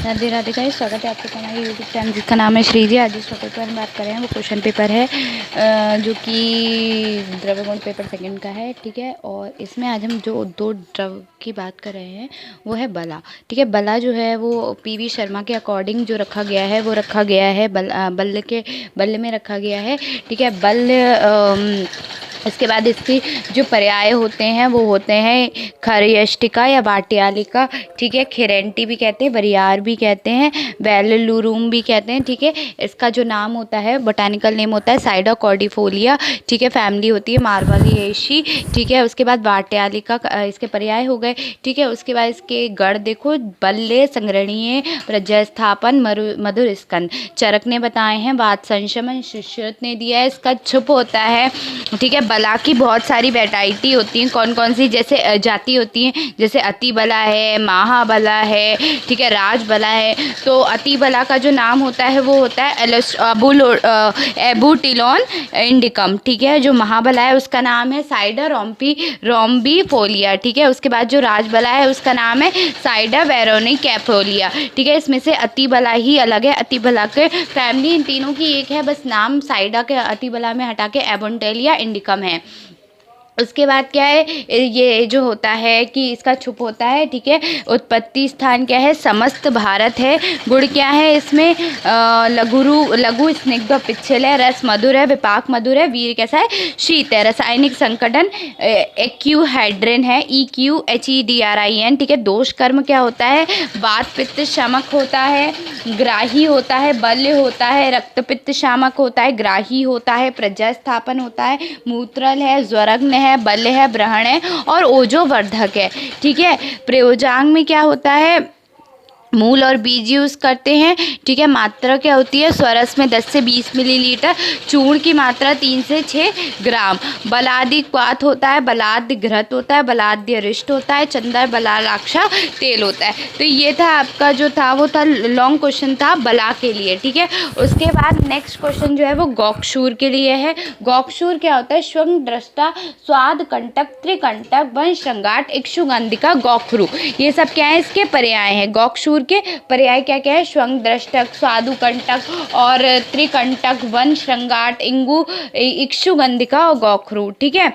Radhe Radhe guys, स्वागत है आप सबका हमारे यूट्यूब चैनल जिसका नाम है श्रीजी। आज जिस टॉपिक पर हम बात कर रहे हैं वो क्वेश्चन पेपर है जो कि द्रव्य गुण पेपर सेकंड का है। ठीक है, और इसमें आज हम जो दो द्रव की बात कर रहे हैं वो है बला। ठीक है, बला जो है वो पीवी शर्मा के अकॉर्डिंग जो रखा गया है वो रखा गया है बल्ले में रखा गया है। ठीक है, इसके बाद इसकी जो पर्याय होते हैं वो होते हैं खरयष्टिका या बाटियालिका। ठीक है, खिरेंटी भी कहते हैं, वरियार भी कहते हैं, वेललुरुम भी कहते हैं। ठीक है, इसका जो नाम होता है बोटानिकल नेम होता है साइडा कॉर्डिफोलिया। ठीक है, फैमिली होती है मार्वलिएशी। ठीक है, उसके बाद बाटियालिका इसके पर्याय हो गए। ठीक है, उसके बाद इसके गढ़ देखो, बल्ले, संग्रणीय, प्रजस्थापन, मधुर स्कंद। चरक ने बताए हैं, बात संशमन सुश्रुत ने दिया है। इसका छुप होता है। ठीक है, बला की बहुत सारी वैरायटी होती हैं। कौन कौन सी जैसे जाति होती हैं, जैसे अति बला है, महाबला है, ठीक है, राज बला है। तो अति बला का जो नाम होता है वो होता है एबुटिलॉन इंडिकम। ठीक है, जो महाबला है उसका नाम है साइडा रोम्बीफोलिया। ठीक है, उसके बाद जो राज बला है उसका नाम है साइडा वेरोनिकैफोलिया। ठीक है, इसमें से अति बला ही अलग है। अति बला के फैमिली इन तीनों की एक है, बस नाम साइडा के अति बला में हटा के एबोन्टेलिया इंडिकम है। उसके बाद क्या है, ये जो होता है कि इसका छुप होता है। ठीक है, उत्पत्ति स्थान क्या है, समस्त भारत है। गुण क्या है इसमें, लघु स्निग्ध पिच्छल है, रस मधुर है, विपाक मधुर है, वीर कैसा है, शीत है। रासायनिक संकटन एक्यूहाइड्रिन है, EQHEDRIN। ठीक है, दोष कर्म क्या होता है, वात पित्त शमक होता है, ग्राही होता है, बल्य होता है, रक्त पित्त शामक होता है, ग्राही होता है, प्रज्ञास्थापन होता है, मूत्रल है, ज्वरग्न है, बल्य है, ब्रहण है और ओजोवर्धक है। ठीक है, प्रयोजांग में क्या होता है, मूल और बीज यूज़ करते हैं। ठीक है, मात्रा क्या होती है, स्वरस में 10 से 20 मिलीलीटर, चूर्ण की मात्रा 3 से 6 ग्राम। बलादि क्वाथ होता है, बलाद्य घृत होता है, बलाद्य रिष्ट होता है, चंदर बलालाक्षा तेल होता है। तो ये था आपका जो था वो था लॉन्ग क्वेश्चन था बला के लिए। ठीक है, उसके बाद नेक्स्ट क्वेश्चन जो है वो गौक्षूर के लिए है। गौक्षूर क्या होता है, श्वंग दृष्टा, स्वाद कंटक, त्रिकंटक, वंश श्रृंगाट, इक्षुगंधिका, गौखरू। ये सब क्या है, इसके पर्याय हैं। गौक्षूर के पर्याय क्या क्या है, श्वंग दृष्टक, स्वादुकंटक और त्रिकंटक, वन श्रृंगाट, इंगु, इक्षुगंधिका और गौखरू। ठीक है,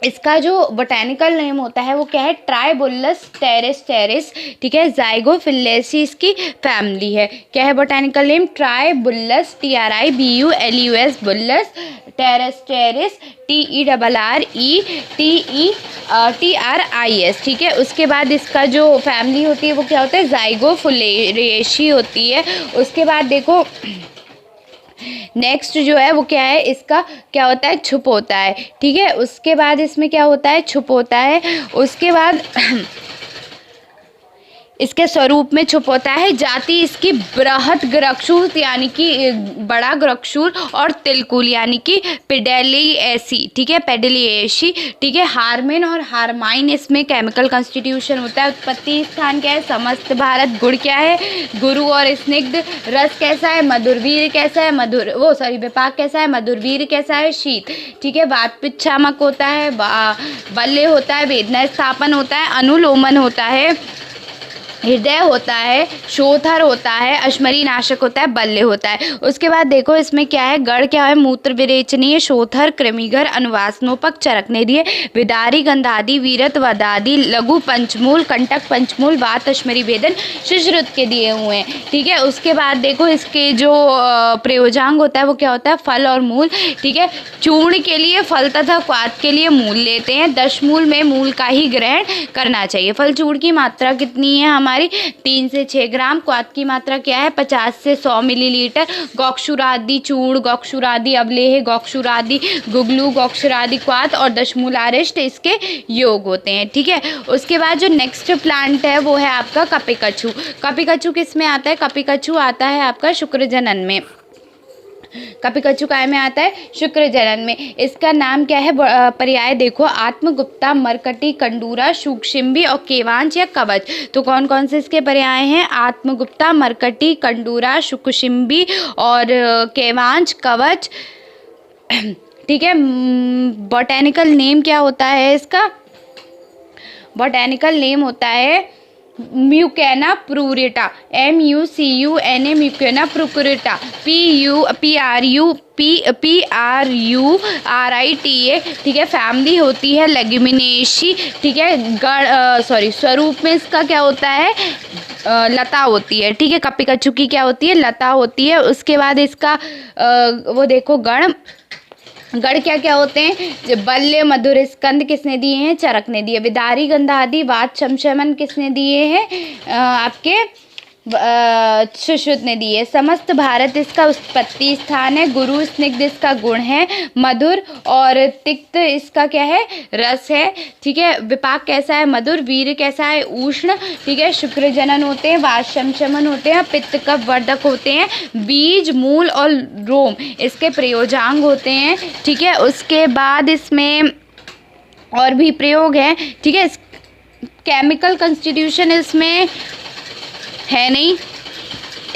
इसका जो बोटेनिकल नेम होता है वो क्या है, ट्राइबुल्लस टेरेस। ठीक है, जाइगोफिल्लेसी इसकी फैमिली है। क्या है बोटेनिकल नेम, ट्राइबुल्लस, TRIBULUS, बुल्लस, टेरेस, TERRETETRIS। ठीक है, उसके बाद इसका जो फैमिली होती है वो क्या होता है, जाइगोफिल्लेसी होती है। उसके बाद देखो नेक्स्ट जो है वो क्या है, इसका क्या होता है, छुप होता है। ठीक है, उसके बाद इसमें क्या होता है, छुप होता है। उसके बाद इसके स्वरूप में छुप होता है। जाति इसकी बृहत ग्रक्षूर यानी कि बड़ा ग्रक्षूर और तिलकुल यानी कि पेडेलिएसी। ठीक है, पेडेलिएसी। ठीक है, हार्मेन और हार्माइन इसमें केमिकल कॉन्स्टिट्यूशन होता है। उत्पत्ति स्थान क्या है, समस्त भारत। गुण क्या है, गुरु और स्निग्ध। रस कैसा है, मधुरवीर कैसा है, विपाक कैसा है, मधुरवीर कैसा है, शीत। ठीक है, वात पित्त शामक होता है, बल्य होता है, वेदना स्थापन होता है, अनुलोमन होता है, हृदय होता है, शोथर होता है, अश्मरी नाशक होता है, बल्य होता है। उसके बाद देखो इसमें क्या है, गढ़ क्या है, मूत्र विरेचनीय, शोथर, कृमिघर, अनुवासनोपक, चरकने दिए, विदारी, गंधादि, वीरत, वदादि, लघु पंचमूल, कंटक पंचमूल, वात, अश्मरी, वेदन, सुश्रुत के दिए हुए हैं। ठीक है, उसके बाद देखो इसके जो प्रयोजांग होता है वो क्या होता है, फल और मूल। ठीक है, चूर्ण के लिए फल तथा क्वाथ के लिए मूल लेते हैं। 10 मूल में मूल का ही ग्रहण करना चाहिए। फल चूर्ण की मात्रा कितनी है हमारी, 3 से 6 ग्राम। क्वाथ की मात्रा क्या है, 50 से 100 मिलीलीटर। गौक्षुरादि चूर्ण, गौक्षुरादि अवलेह, गौक्षुरादि गुगलू, गौक्षुरादि क्वाथ और दशमूलारिष्ट इसके योग होते हैं। ठीक है, उसके बाद जो नेक्स्ट प्लांट है वो है आपका कपिकछु। कपिकछु किस में आता है, कपिकछु आता है आपका शुक्र जनन में। कपिकछु काय में आता है, शुक्र जनन में। इसका नाम क्या है, पर्याय देखो, आत्मगुप्ता, मरकटी, कंडूरा, शुकशिम्बी और केवांच या कवच। तो कौन कौन से इसके पर्याय हैं, आत्मगुप्ता, मरकटी, कंडूरा, शुकशिम्बी और केवांच, कवच। ठीक है, बॉटेनिकल नेम क्या होता है इसका, बॉटेनिकल नेम होता है म्यूकेना प्रूरेटा, MUCUNA म्यूकेना प्रूरेटा, PRURITA, ठीक है। फैमिली होती है लेग्यूमिनेसी, ठीक है। स्वरूप में इसका क्या होता है, लता होती है, ठीक है। कपिकच्चू की क्या होती है, लता होती है। उसके बाद इसका वो देखो गण क्या क्या होते हैं, बल्य मधुर स्कंद किसने दिए हैं, चरक ने दिए। विदारी गंधादि वात शमशमन किसने दिए हैं, आपके सुश्रुत ने दिए। समस्त भारत इसका उत्पत्ति स्थान है। गुरु स्निग्ध इसका गुण है, मधुर, और तिक्त इसका क्या है, रस है, ठीक है। विपाक कैसा है, मधुर। वीर कैसा है, उष्ण, ठीक है। शुक्र जनन होते हैं, वात शमशमन होते हैं, पित्त कफ वर्धक होते हैं। बीज, मूल और रोम इसके प्रयोजांग होते हैं, ठीक है। उसके बाद इसमें और भी प्रयोग हैं, ठीक है। केमिकल कंस्टिट्यूशन इसमें है नहीं,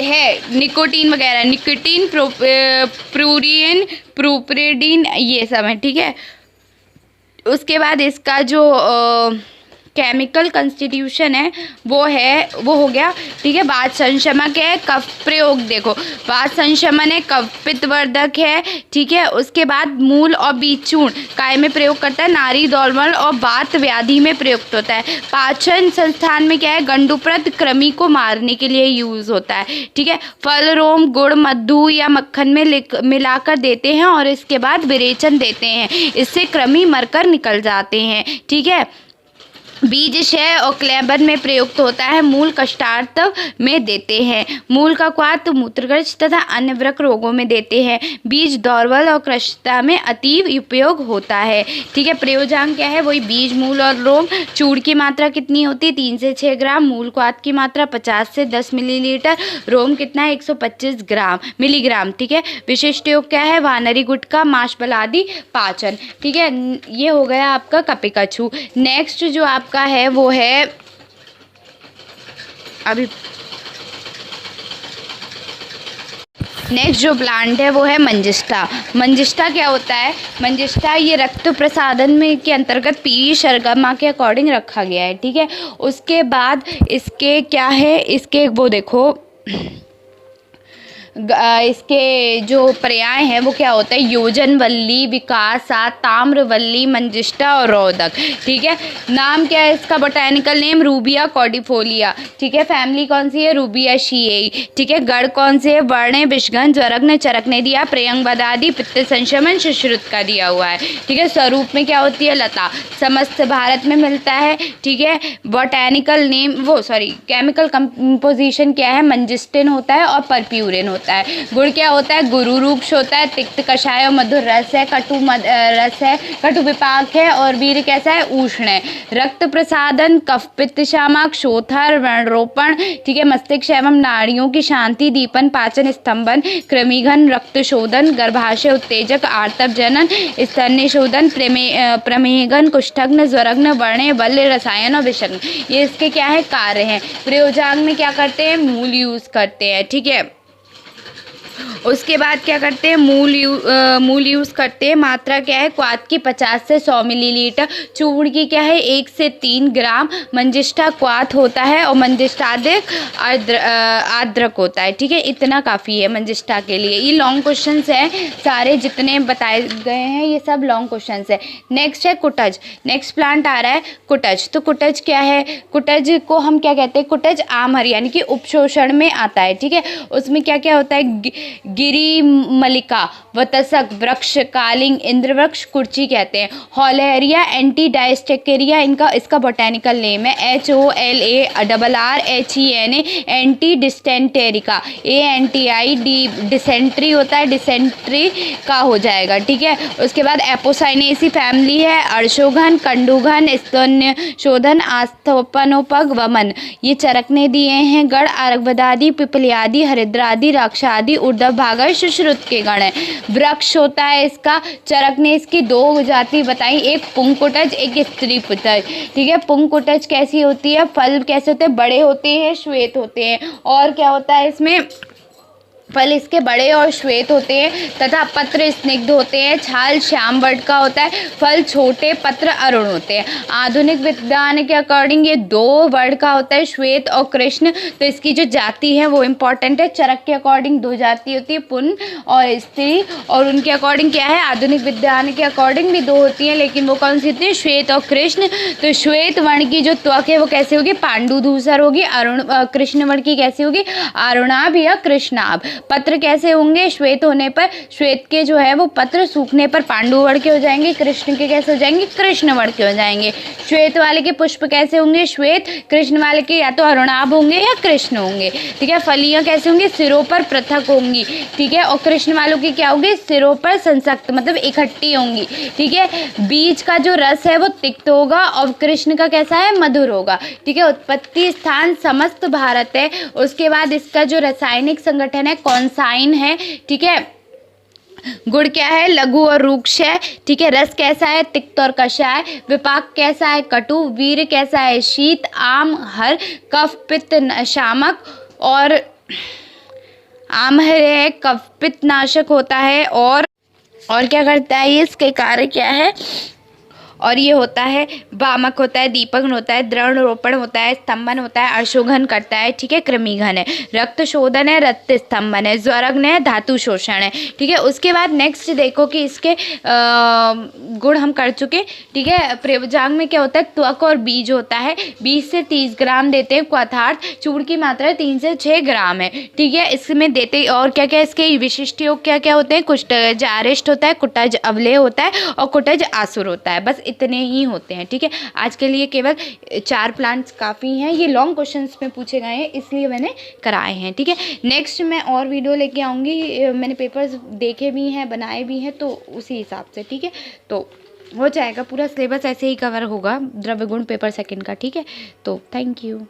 है निकोटीन वगैरह, निकोटीन, प्रूरियन, प्रोप्रेडिन, ये सब है, ठीक है। उसके बाद इसका जो केमिकल कंस्टिट्यूशन है वो हो गया, ठीक है। वात संशमक है, कफ प्रयोग देखो, वात संशमन है, कफ पित्तवर्धक है, ठीक है। उसके बाद मूल और बीज चूर्ण काय में प्रयोग करता है, नारी दौर्बल और वात व्याधि में प्रयुक्त होता है। पाचन संस्थान में क्या है, गंडुप्रद कृमि को मारने के लिए यूज होता है, ठीक है। फल, रोम, गुड़, मधु या मक्खन में मिलाकर देते हैं और इसके बाद विरेचन देते हैं, इससे कृमि मरकर निकल जाते हैं, ठीक है। बीज क्षय और क्लेबर में प्रयुक्त होता है। मूल कष्टार्थ में देते हैं। मूल का क्वाथ मूत्रग्रंथ तथा अन्य वृक्क रोगों में देते हैं। बीज दौर्बल और कृशता में अतीव उपयोग होता है, ठीक है। प्रयोजांग क्या है, वही बीज, मूल और रोम। चूर्ण की मात्रा कितनी होती है, 3 से 6 ग्राम। मूल क्वाथ की मात्रा 50 से 10 मिलीलीटर। रोम कितना है, 125 मिलीग्राम, ठीक है। विशिष्ट योग क्या है, वानरी गुटका, मांस आदि पाचन, ठीक है। ये हो गया आपका कपिकच्चू। नेक्स्ट जो आपका है वो है अभी नेक्स्ट जो प्लांट है वो है मंजिष्ठा। मंजिष्ठा क्या होता है, मंजिष्ठा ये रक्त प्रसादन में के अंतर्गत पीली शर्करमा के अकॉर्डिंग रखा गया है, ठीक है। उसके बाद इसके क्या है, इसके वो देखो इसके जो पर्याय हैं वो क्या होता है, योजनवल्ली, विकासा, ताम्रवल्ली, मंजिष्ठा और रोदक, ठीक है। नाम क्या है इसका, बोटैनिकल नेम रूबिया कॉर्डिफोलिया, ठीक है। फैमिली कौन सी है, रूबियाceae, ठीक है। गण कौन से है, वर्ण, विषगण, ज्वरग्न, चरक ने दिया। प्रयंग बदादी, पित्त संशमन, सुश्रुत का दिया हुआ है, ठीक है। स्वरूप में क्या होती है, लता। समस्त भारत में मिलता है, ठीक है। बोटैनिकल नेम केमिकल कंपोजिशन क्या है, मंजिस्टिन होता है और परप्यूरिन होता है। गुड़ क्या होता है, गुरु रूक्ष होता है। तिक्त कषाय और मधुर रस है। रस है, कटु विपाक है। और वीर कैसा है, उष्ण है। रक्त प्रसादन, कफ पित्त शामक, शोथर, वर्णरोपण, ठीक है। मस्तिष्क एवं नाड़ियों की शांति, दीपन, पाचन, स्तंभन, कृमिघन, रक्त शोधन, गर्भाशय उत्तेजक, आर्तव जनन, स्तन्य शोधन, प्रमेहगन, कुष्ठग्न, ज्वरग्न, वर्ण, बल्य, रसायन और विषग्न, ये इसके क्या है, कार्य हैं। प्रयोजांग में क्या करते हैं, मूल यूज करते हैं, ठीक है। उसके बाद क्या करते हैं, मूल यूज़ करते हैं। मात्रा क्या है, क्वाथ की 50 से 100 मिलीलीटर। चूर्ण की क्या है, 1 से 3 ग्राम। मंजिष्ठा क्वाथ होता है और मंजिष्ठाधिक आर्द्रक होता है, ठीक है। इतना काफ़ी है मंजिष्ठा के लिए। ये लॉन्ग क्वेश्चंस हैं सारे जितने बताए गए हैं, ये सब लॉन्ग क्वेश्चंस है। नेक्स्ट है कुटज। नेक्स्ट प्लांट आ रहा है कुटज। तो कुटज क्या है, कुटज को हम क्या कहते हैं, कुटज आमहर यानी कि उपशोषण में आता है, ठीक है। उसमें क्या क्या होता है, गिरी मलिका, वतसक वृक्ष, कालिंग, इंद्रवृक्ष, कुर्ची कहते हैं। हॉलेरिया, एंटी डायस्टेकेरिया इसका बोटेनिकल नेम है। HOLARRHENA, एंटी डिस्टेंटेरिका। ANTI, डिसेंट्री होता है, डिसेंट्री का हो जाएगा, ठीक है। उसके बाद एपोसाइनेसी फैमिली है। अर्शोघन, कंडुघन, स्तन्य शोधन, आस्थोपनोपग, वमन, ये चरकने दिए हैं। गण, आरगवदादि, पिपलियादि, हरिद्रादि, राक्षादि, ऊर्ध्व भाग सुश्रुत के गण है। वृक्ष होता है इसका। चरक ने इसकी 2 जाति बताई, एक पुंकुटज, एक स्त्री पुटज, ठीक है। पुंकुटज कैसी होती है, फल कैसे होते हैं, बड़े होते हैं, श्वेत होते हैं। और क्या होता है इसमें, फल इसके बड़े और श्वेत होते हैं तथा पत्र स्निग्ध होते हैं। छाल श्याम वर्ड का होता है। फल छोटे, पत्र अरुण होते हैं। आधुनिक विज्ञान के अकॉर्डिंग ये 2 वर्ड का होता है, श्वेत और कृष्ण। तो इसकी जो जाति है वो इम्पॉर्टेंट है। चरक के अकॉर्डिंग 2 जाति होती है, पुंन और स्त्री, और उनके अकॉर्डिंग क्या है, आधुनिक विज्ञान के अकॉर्डिंग भी 2 होती हैं, लेकिन वो कौन सी होती है, श्वेत और कृष्ण। तो श्वेत वर्ण की जो त्वक है वो कैसे होगी, पांडु धूसर होगी। कृष्ण वर्ण की कैसी होगी, अरुणाभ या कृष्णाभ। पत्र कैसे होंगे, श्वेत होने पर श्वेत के जो है वो पत्र सूखने पर पांडु वर्ण के हो जाएंगे, कृष्ण के कैसे हो जाएंगे, कृष्ण वर्ण के हो जाएंगे। श्वेत वाले के पुष्प कैसे होंगे, श्वेत। कृष्ण वाले के या तो अरुणाभ होंगे या कृष्ण होंगे, ठीक है। फलियां कैसे होंगी, सिरों पर पृथक होंगी, ठीक है। और कृष्ण वालों की क्या होगी, सिरों पर संसक्त मतलब इकट्ठी होंगी, ठीक है। बीज का जो रस है वो तिक्त होगा और कृष्ण का कैसा है, मधुर होगा, ठीक है। उत्पत्ति स्थान समस्त भारत है। उसके बाद इसका जो रासायनिक संगठन है कॉन्साइन है, ठीक है। गुण क्या है, लघु और रूक्ष है, ठीक है। रस कैसा है, तिक्त और कषाय। विपाक कैसा है, कटु। वीर कैसा है, शीत। आम हर, कफ पित्त शामक, और आम है कफ पित्त नाशक होता है। और क्या करता है ये, इसके कार्य क्या है, और ये होता है वामक होता है, दीपक होता है, द्रवण रोपण होता है, स्तंभन होता है, अशोघन करता है, ठीक है। कृमिघन है, रक्त शोधन है, रक्त स्तंभन है, ज्वरग्न है, धातु शोषण है, ठीक है। उसके बाद नेक्स्ट देखो कि इसके गुण हम कर चुके, ठीक है। प्रयोजांग में क्या होता है, त्वक और बीज होता है। 20 से 30 ग्राम देते हैं क्वथार्थ। चूर्ण की मात्रा 3 से 6 ग्राम है, ठीक है। इसमें देते और क्या क्या इसके विशिष्ट योग क्या क्या होते हैं, कुटज आरिष्ट होता है, कुटज अवलेय होता है और कुटज आसुर होता है। बस इतने ही होते हैं, ठीक है। आज के लिए केवल 4 प्लांट्स काफ़ी हैं। ये लॉन्ग क्वेश्चंस में पूछे गए हैं इसलिए मैंने कराए हैं, ठीक है। नेक्स्ट मैं और वीडियो लेके आऊँगी, मैंने पेपर्स देखे भी हैं, बनाए भी हैं, तो उसी हिसाब से, ठीक है। तो हो जाएगा पूरा सिलेबस, ऐसे ही कवर होगा द्रव्य गुण पेपर सेकंड का, ठीक है। तो थैंक यू।